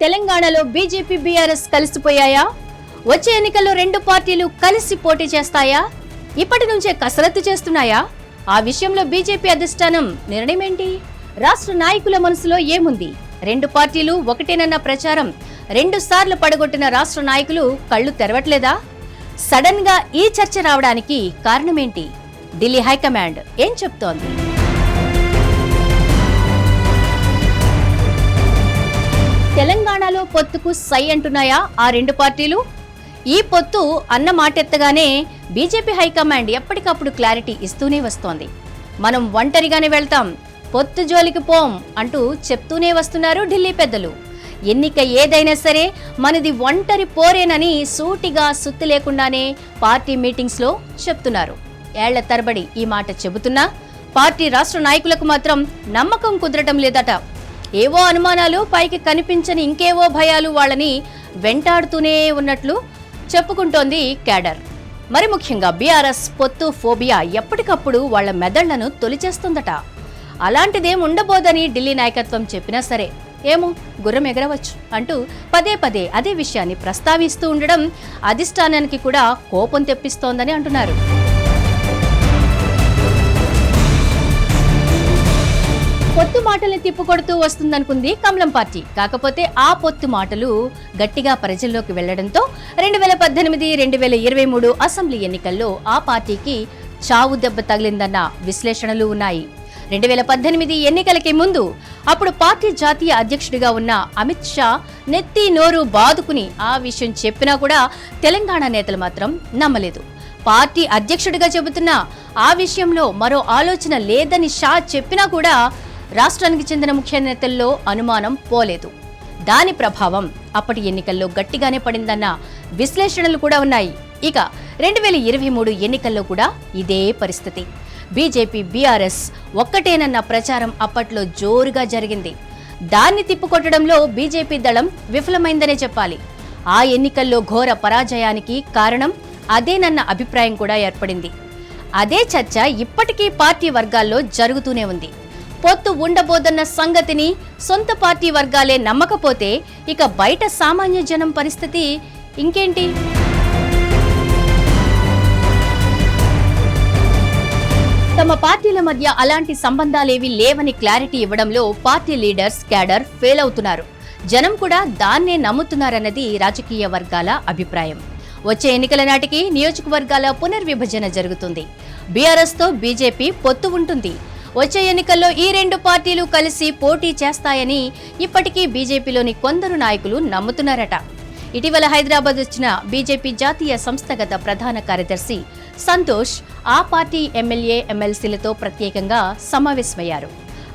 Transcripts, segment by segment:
తెలంగాణలో BJP BRS కలిసిపోయాయా? వచ్చే ఎన్నికల్లో రెండు పార్టీలు కలిసి పోటీ చేస్తాయా? ఇప్పటి నుంచే కసరత్తు చేస్తున్నాయా? ఆ విషయంలో బీజేపీ అధిష్టానం నిర్ణయం ఏంటి? రాష్ట్ర నాయకుల మనసులో ఏముంది? రెండు పార్టీలు ఒకటేనన్న ప్రచారం 2 సార్లు పడగొట్టిన రాష్ట్ర నాయకులు కళ్లు తెరవట్లేదా? సడన్ గా ఈ చర్చ రావడానికి కారణమేంటి? ఢిల్లీ హైకమాండ్ ఏం చెప్తోంది? తెలంగాణలో పొత్తుకు సై అంటున్నాయా ఆ రెండు పార్టీలు? ఈ పొత్తు అన్న మాటెత్తగానే బీజేపీ హైకమాండ్ ఎప్పటికప్పుడు క్లారిటీ ఇస్తూనే వస్తోంది. మనం ఒంటరిగానే వెళ్తాం, పొత్తు జోలికి పోం అంటూ చెప్తూనే వస్తున్నారు ఢిల్లీ పెద్దలు. ఎన్నిక ఏదైనా సరే మనది ఒంటరి పోరేనని సూటిగా సుత్తి లేకుండానే పార్టీ మీటింగ్స్ లో చెప్తున్నారు. ఏళ్ల తరబడి ఈ మాట చెబుతున్నా పార్టీ రాష్ట్ర నాయకులకు మాత్రం నమ్మకం కుదరటం లేదట. ఏవో అనుమానాలు, పైకి కనిపించని ఇంకేవో భయాలు వాళ్ళని వెంటాడుతూనే ఉన్నట్లు చెప్పుకుంటోంది క్యాడర్. మరి ముఖ్యంగా బీఆర్ఎస్ పొత్తు ఫోబియా ఎప్పటికప్పుడు వాళ్ల మెదళ్లను తొలిచేస్తుందట. అలాంటిదేం ఉండబోదని ఢిల్లీ నాయకత్వం చెప్పినా సరే ఏమో గుర్రం ఎగరవచ్చు అంటూ పదే పదే అదే విషయాన్ని ప్రస్తావిస్తూ ఉండడం అధిష్టానానికి కూడా కోపం తెప్పిస్తోందని అంటున్నారు. పొత్తు మాటల్ని తిప్పుకొడుతూ వస్తుందనుకుంది కమలం పార్టీ. కాకపోతే ఆ పొత్తు మాటలు గట్టిగా ప్రజల్లోకి వెళ్లడంతో 2018, 2023 అసెంబ్లీ ఎన్నికల్లో ఆ పార్టీకి చావు దెబ్బ తగిలిందన్న విశ్లేషణలు ఉన్నాయి. 2018 ఎన్నికలకి ముందు అప్పుడు పార్టీ జాతీయ అధ్యక్షుడిగా ఉన్న అమిత్ షా నెత్తి నోరు బాదుకుని ఆ విషయం చెప్పినా కూడా తెలంగాణ నేతలు మాత్రం నమ్మలేదు. పార్టీ అధ్యక్షుడిగా చెబుతున్నా ఆ విషయంలో మరో ఆలోచన లేదని షా చెప్పినా కూడా రాష్ట్రానికి చెందిన ముఖ్య నేతల్లో అనుమానం పోలేదు. దాని ప్రభావం అప్పటి ఎన్నికల్లో గట్టిగానే పడిందన్న విశ్లేషణలు కూడా ఉన్నాయి. ఇక 2023 ఎన్నికల్లో కూడా ఇదే పరిస్థితి. బీజేపీ బీఆర్ఎస్ ఒక్కటేనన్న ప్రచారం అప్పట్లో జోరుగా జరిగింది. దాన్ని తిప్పుకొట్టడంలో బీజేపీ దళం విఫలమైందనే చెప్పాలి. ఆ ఎన్నికల్లో ఘోర పరాజయానికి కారణం అదేనన్న అభిప్రాయం కూడా ఏర్పడింది. అదే చర్చ ఇప్పటికీ పార్టీ వర్గాల్లో జరుగుతూనే ఉంది. పొత్తు ఉండబోదన్న సంగతిని సొంత పార్టీ వర్గాలే నమ్మకపోతే ఇక బయట సామాన్య జనం పరిస్థితి ఇంకేంటి? తమ పార్టీల మధ్య అలాంటి సంబంధాలేవీ లేవని క్లారిటీ ఇవ్వడంలో పార్టీ లీడర్స్, క్యాడర్ ఫెయిల్ అవుతున్నారు. జనం కూడా దాన్నే నమ్ముతున్నారన్నది రాజకీయ వర్గాల అభిప్రాయం. వచ్చే ఎన్నికల నాటికి నియోజకవర్గాల పునర్విభజన జరుగుతుంది. బీఆర్ఎస్ తో బీజేపీ పొత్తు ఉంటుంది. వచ్చే ఎన్నికల్లో ఈ రెండు పార్టీలు కలిసి పోటీ చేస్తాయని ఇప్పటికీ బీజేపీలోని కొందరు నాయకులు నమ్ముతున్నారట. ఇటీవల హైదరాబాద్ వచ్చిన బీజేపీ జాతీయ సంస్థాగత ప్రధాన కార్యదర్శి సంతోష్ ఆ పార్టీ ఎమ్మెల్యే, ఎమ్మెల్సీలతో ప్రత్యేకంగా సమావేశమయ్యారు.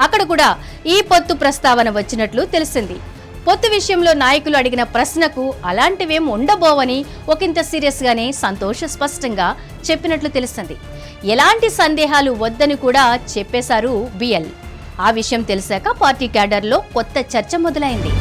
అక్కడ కూడా ఈ పొత్తు ప్రస్తావన వచ్చినట్లు తెలిసింది. పొత్తు విషయంలో నాయకులు అడిగిన ప్రశ్నకు అలాంటివేం ఉండబోవని ఒకంత సీరియస్ గానే సంతోష్ స్పష్టంగా చెప్పినట్లు తెలుస్తుంది. ఎలాంటి సందేహాలు వద్దని కూడా చెప్పేశారు బిఎల్. ఆ విషయం తెలిసాక పార్టీ క్యాడర్లో కొత్త చర్చ మొదలైంది.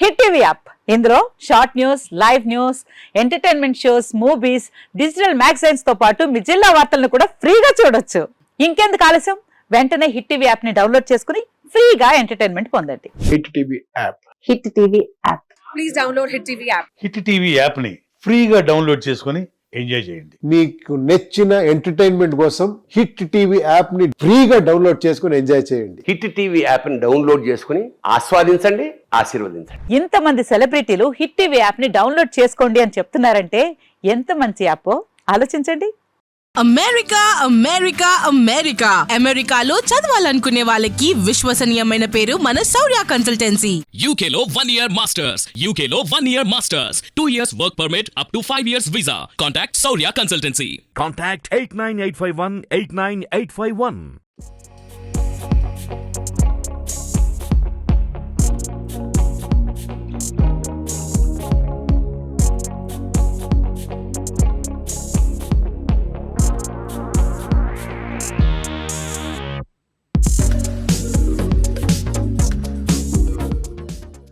హిట్ టీవీ యాప్, ఇందులో short news, live news, entertainment shows, movies, digital magazines తో పాటు మీ జిల్లా వార్తలను కూడా ఫ్రీగా చూడొచ్చు. ఇంకెందుకు ఆలస్యం, వెంటనే హిట్ టీవీ యాప్ ని డౌన్లోడ్ చేసుకుని ఫ్రీగా ఎంటర్టైన్మెంట్ పొందండి. Hit TV app. Hit TV app. Please download hit TV app. Hit TV app ని ఫ్రీగా డౌన్లోడ్ చేసుకుని ఎంజాయ్ చేయండి. మీకు నచ్చిన ఎంటర్టైన్మెంట్ కోసం హిట్ టీవీ యాప్ ని ఫ్రీగా డౌన్లోడ్ చేసుకుని ఎంజాయ్ చేయండి. హిట్ టీవీ యాప్ ని డౌన్లోడ్ చేసుకుని ఆస్వాదించండి, ఆశీర్వదించండి. ఇంతమంది సెలబ్రిటీలు హిట్ టీవీ యాప్ ని డౌన్లోడ్ చేసుకోండి అని చెప్తున్నారంటే ఎంత మంచి యాప్ ఆలోచించండి. అమెరికా అమెరికా అమెరికా అమెరికాలో చదవాలనుకునే వాళ్ళకి విశ్వసనీయమైన పేరు మన శౌర్య కన్సల్టెన్సీ. UK లో 1 year masters, UK లో 1 year masters, 2 years work permit up to 5 years visa. Contact Saurya Consultancy. Contact 89851 89851.